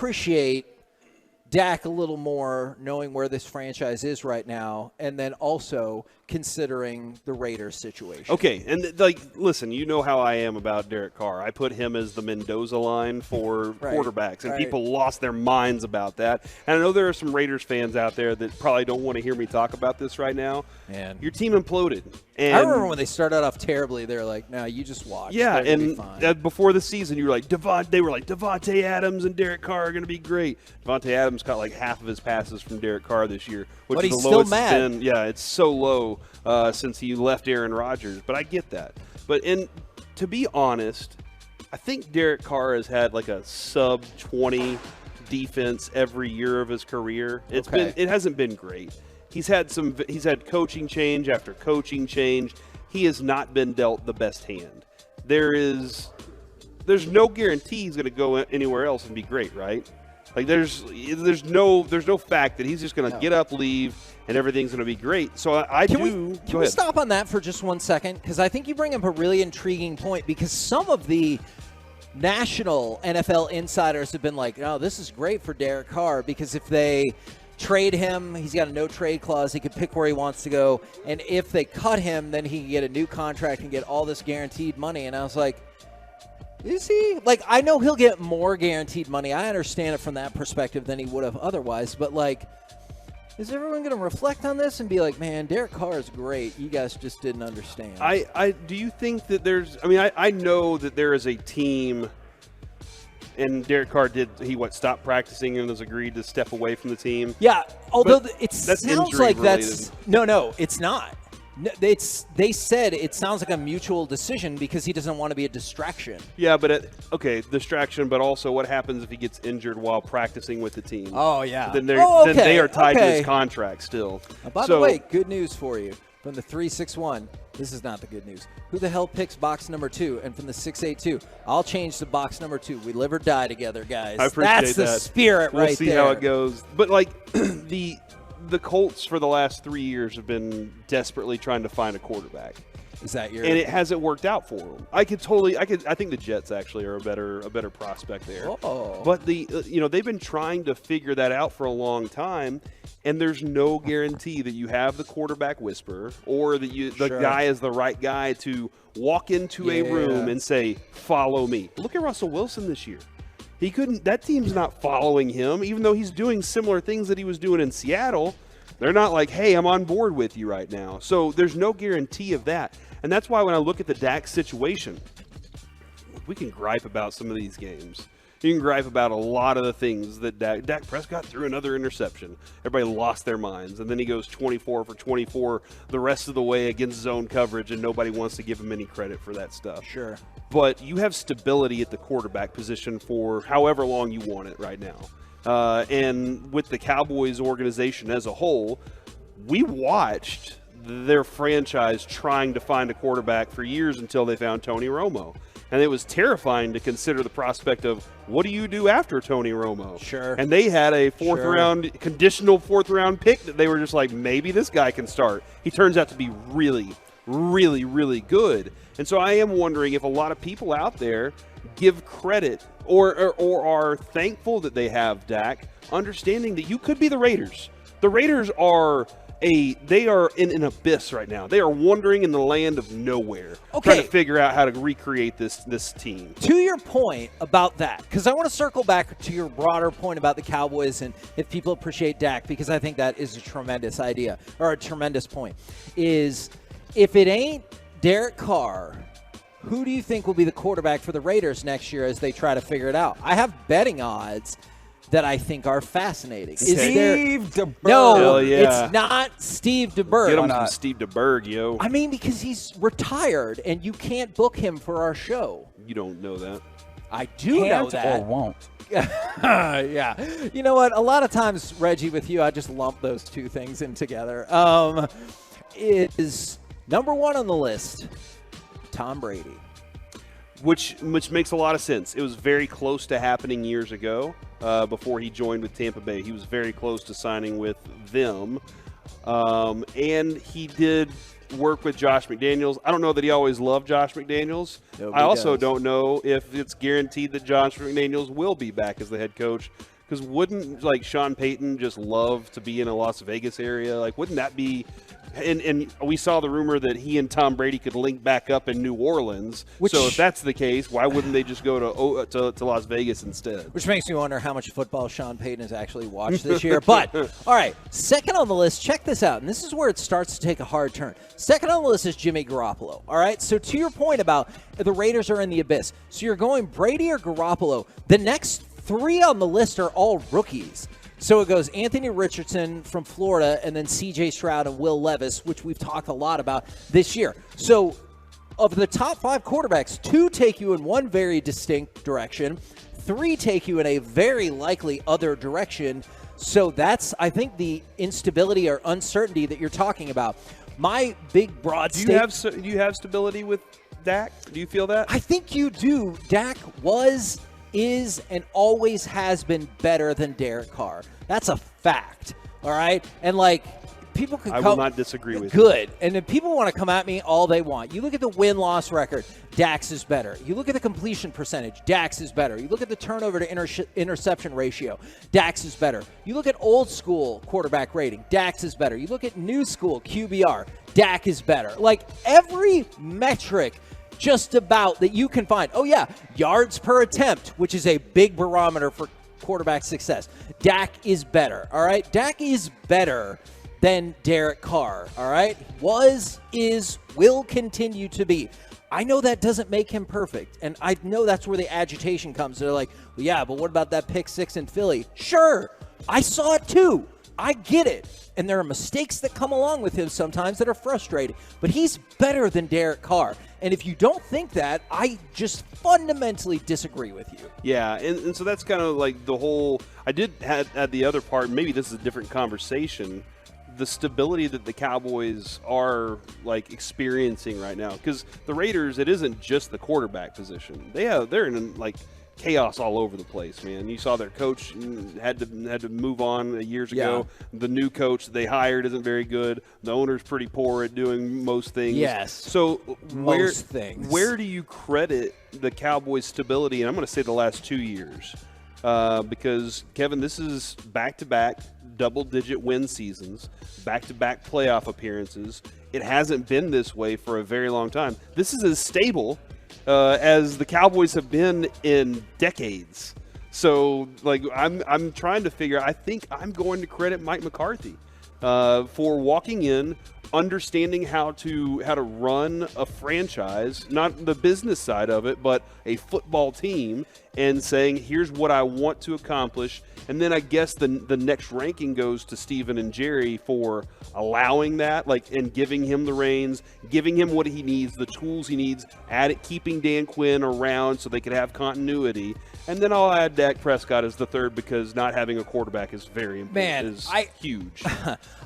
appreciate Dak a little more, knowing where this franchise is right now, and then also considering the Raiders situation. Okay, and listen, you know how I am about Derek Carr. I put him as the Mendoza line for quarterbacks, and people lost their minds about that. And I know there are some Raiders fans out there that probably don't want to hear me talk about this right now. Man. Your team imploded. And I remember when they started off terribly, they were like, no, you just watch. Yeah, and before the season, you were like, they were like, Devontae Adams and Derek Carr are going to be great. Devontae Adams caught like half of his passes from Derek Carr this year, which but is he's the lowest still mad. it's been. Yeah, it's so low since he left Aaron Rodgers. But I get that. But to be honest, I think Derek Carr has had like a sub-20 defense every year of his career. It hasn't been great. He's had coaching change after coaching change. He has not been dealt the best hand. There's no guarantee he's going to go anywhere else and be great, right? Like there's no fact that he's just going to get up, leave, and everything's going to be great. So Can we stop on that for just 1 second? Because I think you bring up a really intriguing point. Because some of the national NFL insiders have been like, "Oh, this is great for Derek Carr because if they trade him, he's got a no-trade clause. He can pick where he wants to go. And if they cut him, then he can get a new contract and get all this guaranteed money." And I was like, is he? Like, I know he'll get more guaranteed money. I understand it from that perspective than he would have otherwise. But, like, is everyone going to reflect on this and be like, man, Derek Carr is great. You guys just didn't understand. Do you think that there's – I mean, I know that there is a team – and Derek Carr stopped practicing and has agreed to step away from the team? Yeah, although it sounds like that's – no, it's not. No, they said it sounds like a mutual decision because he doesn't want to be a distraction. Yeah, but distraction, but also what happens if he gets injured while practicing with the team? Oh, yeah. Then they are tied to his contract still. By the way, good news for you. From the 361, this is not the good news. Who the hell picks box number 2? And from the 682, I'll change to box number 2. We live or die together, guys. I appreciate that. That's the spirit right there. We'll see how it goes. But, like, the Colts for the last 3 years have been desperately trying to find a quarterback. Is that your? And it hasn't worked out for them. I think the Jets actually are a better prospect there. Oh. But they've been trying to figure that out for a long time, and there's no guarantee that you have the quarterback whisperer or that the guy is the right guy to walk into a room and say, "Follow me." Look at Russell Wilson this year. He couldn't. That team's not following him, even though he's doing similar things that he was doing in Seattle. They're not like, "Hey, I'm on board with you right now." So there's no guarantee of that. And that's why when I look at the Dak situation, we can gripe about some of these games. You can gripe about a lot of the things that Dak Prescott threw another interception. Everybody lost their minds. And then he goes 24 for 24 the rest of the way against zone coverage, and nobody wants to give him any credit for that stuff. Sure. But you have stability at the quarterback position for however long you want it right now. And with the Cowboys organization as a whole, we watched their franchise trying to find a quarterback for years until they found Tony Romo. And it was terrifying to consider the prospect of what do you do after Tony Romo? Sure. And they had a conditional fourth round pick that they were just like, maybe this guy can start. He turns out to be really, really, really good. And so I am wondering if a lot of people out there give credit or are thankful that they have Dak, understanding that you could be the Raiders. The Raiders are they are in an abyss right now. They are wandering in the land of nowhere, trying to figure out how to recreate this team. To your point about that, because I want to circle back to your broader point about the Cowboys and if people appreciate Dak, because I think that is a tremendous idea or a tremendous point, is if it ain't Derek Carr, who do you think will be the quarterback for the Raiders next year as they try to figure it out? I have betting odds that I think are fascinating. Steve DeBerg. No, it's not Steve DeBerg. Get him some Steve DeBerg, yo. I mean, because he's retired, and you can't book him for our show. You don't know that. I do know that. Or won't. Yeah. You know what? A lot of times, Reggie, with you, I just lump those two things in together. Is number one on the list, Tom Brady. Which makes a lot of sense. It was very close to happening years ago before he joined with Tampa Bay. He was very close to signing with them. And he did work with Josh McDaniels. I don't know that he always loved Josh McDaniels. I also don't know if it's guaranteed that Josh McDaniels will be back as the head coach Because wouldn't, like, Sean Payton just love to be in a Las Vegas area? Like, wouldn't that be – and we saw the rumor that he and Tom Brady could link back up in New Orleans. So if that's the case, why wouldn't they just go to Las Vegas instead? Which makes me wonder how much football Sean Payton has actually watched this year. But, all right, second on the list, check this out. And this is where it starts to take a hard turn. Second on the list is Jimmy Garoppolo. All right, so to your point about the Raiders are in the abyss. So you're going Brady or Garoppolo. The next three on the list are all rookies. So it goes Anthony Richardson from Florida and then C.J. Stroud and Will Levis, which we've talked a lot about this year. So of the top 5 quarterbacks, 2 take you in one very distinct direction. 3 take you in a very likely other direction. So that's, I think, the instability or uncertainty that you're talking about. My big broad statement. Do you have stability with Dak? Do you feel that? I think you do. Dak is and always has been better than Derek Carr. That's a fact. All right? And, like, people can I will not disagree with you. Good. And if people want to come at me all they want. You look at the win-loss record, Dax is better. You look at the completion percentage, Dax is better. You look at the turnover to interception ratio, Dax is better. You look at old school quarterback rating, Dax is better. You look at new school QBR, Dak is better. Like, every metric just about that you can find. Oh, yeah, yards per attempt, which is a big barometer for quarterback success. Dak is better, all right? Dak is better than Derek Carr, all right? Was, is, will continue to be. I know that doesn't make him perfect, and I know that's where the agitation comes. They're like, well, yeah, but what about that pick 6 in Philly? Sure, I saw it too. I get it. And there are mistakes that come along with him sometimes that are frustrating. But he's better than Derek Carr. And if you don't think that, I just fundamentally disagree with you. Yeah, and so that's kind of like the whole – I did add the other part. Maybe this is a different conversation. The stability that the Cowboys are, like, experiencing right now. Because the Raiders, it isn't just the quarterback position. They're in, like – chaos all over the place, man. You saw their coach had to move on years ago. The new coach they hired isn't very good. The owner's pretty poor at doing most things. Yes. So where do you credit the Cowboys' stability? And I'm going to say the last 2 years, because Kevin, this is back-to-back double-digit win seasons, back-to-back playoff appearances. It hasn't been this way for a very long time. This is as stable as the Cowboys have been in decades. So, like, I'm trying to figure. I think I'm going to credit Mike McCarthy for walking in, understanding how to run a franchise, not the business side of it, but a football team, and saying, here's what I want to accomplish. And then I guess the next ranking goes to Steven and Jerry for allowing that, like, and giving him the reins, giving him what he needs, the tools he needs, keeping Dan Quinn around so they could have continuity. And then I'll add Dak Prescott as the third, because not having a quarterback is very important. Huge.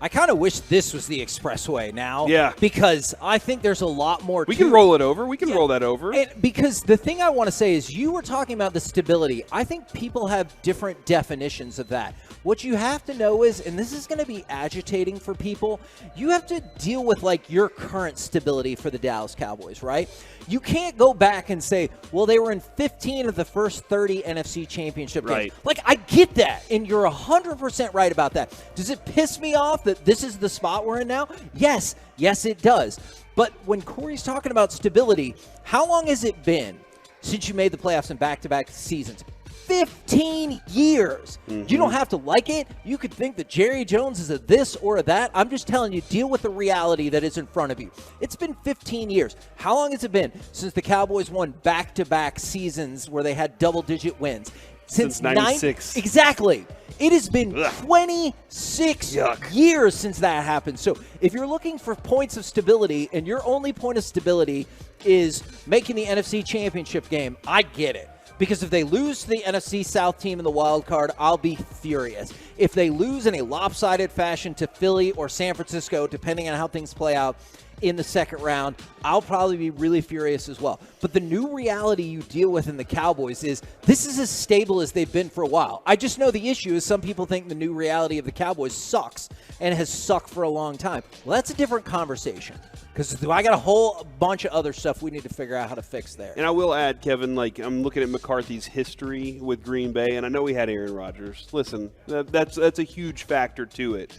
I kind of wish this was the expressway now. Yeah. Because I think there's a lot more We can roll it over. We can roll that over. And because the thing I want to say is, you were talking about the stability. I think people have different definitions of that. What you have to know is, and this is going to be agitating for people, you have to deal with, like, your current stability for the Dallas Cowboys, right? You can't go back and say, well, they were in 15 of the first 30 NFC championship games. Right. Like, I get that, and you're 100% right about that. Does it piss me off that this is the spot we're in now? Yes. Yes, it does. But when Corey's talking about stability, how long has it been since you made the playoffs in back-to-back seasons? 15 years. Mm-hmm. You don't have to like it. You could think that Jerry Jones is a this or a that. I'm just telling you, deal with the reality that is in front of you. It's been 15 years. How long has it been since the Cowboys won back-to-back seasons where they had double-digit wins? Since 96. Exactly. It has been 26 years since that happened. So if you're looking for points of stability and your only point of stability is making the NFC Championship game, I get it. Because if they lose to the NFC South team in the wild card, I'll be furious. If they lose in a lopsided fashion to Philly or San Francisco, depending on how things play out, in the second round, I'll probably be really furious as well. But the new reality you deal with in the Cowboys is this is as stable as they've been for a while. I just know the issue is some people think the new reality of the Cowboys sucks and has sucked for a long time. Well, that's a different conversation because I got a whole bunch of other stuff we need to figure out how to fix there. And I will add, Kevin, like I'm looking at McCarthy's history with Green Bay, and I know he had Aaron Rodgers. Listen, that's a huge factor to it.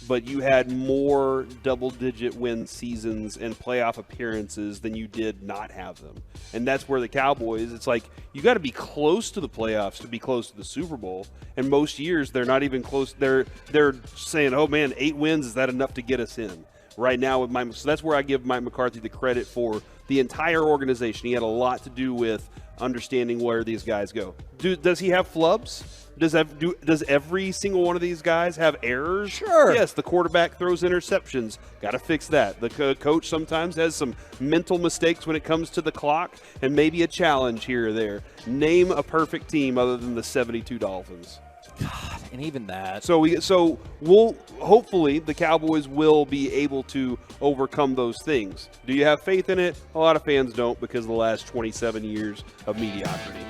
But you had more double-digit win seasons and playoff appearances than you did not have them. And that's where the Cowboys, it's like you got to be close to the playoffs to be close to the Super Bowl. And most years they're not even close. They're saying, oh, man, 8 wins, is that enough to get us in? Right now with Mike. So that's where I give Mike McCarthy the credit for the entire organization. He had a lot to do with understanding where these guys go. Does he have flubs? Does every single one of these guys have errors? Sure. Yes, the quarterback throws interceptions. Got to fix that. The coach sometimes has some mental mistakes when it comes to the clock and maybe a challenge here or there. Name a perfect team other than the 72 Dolphins. God, and even that. So we'll hopefully the Cowboys will be able to overcome those things. Do you have faith in it? A lot of fans don't because of the last 27 years of mediocrity.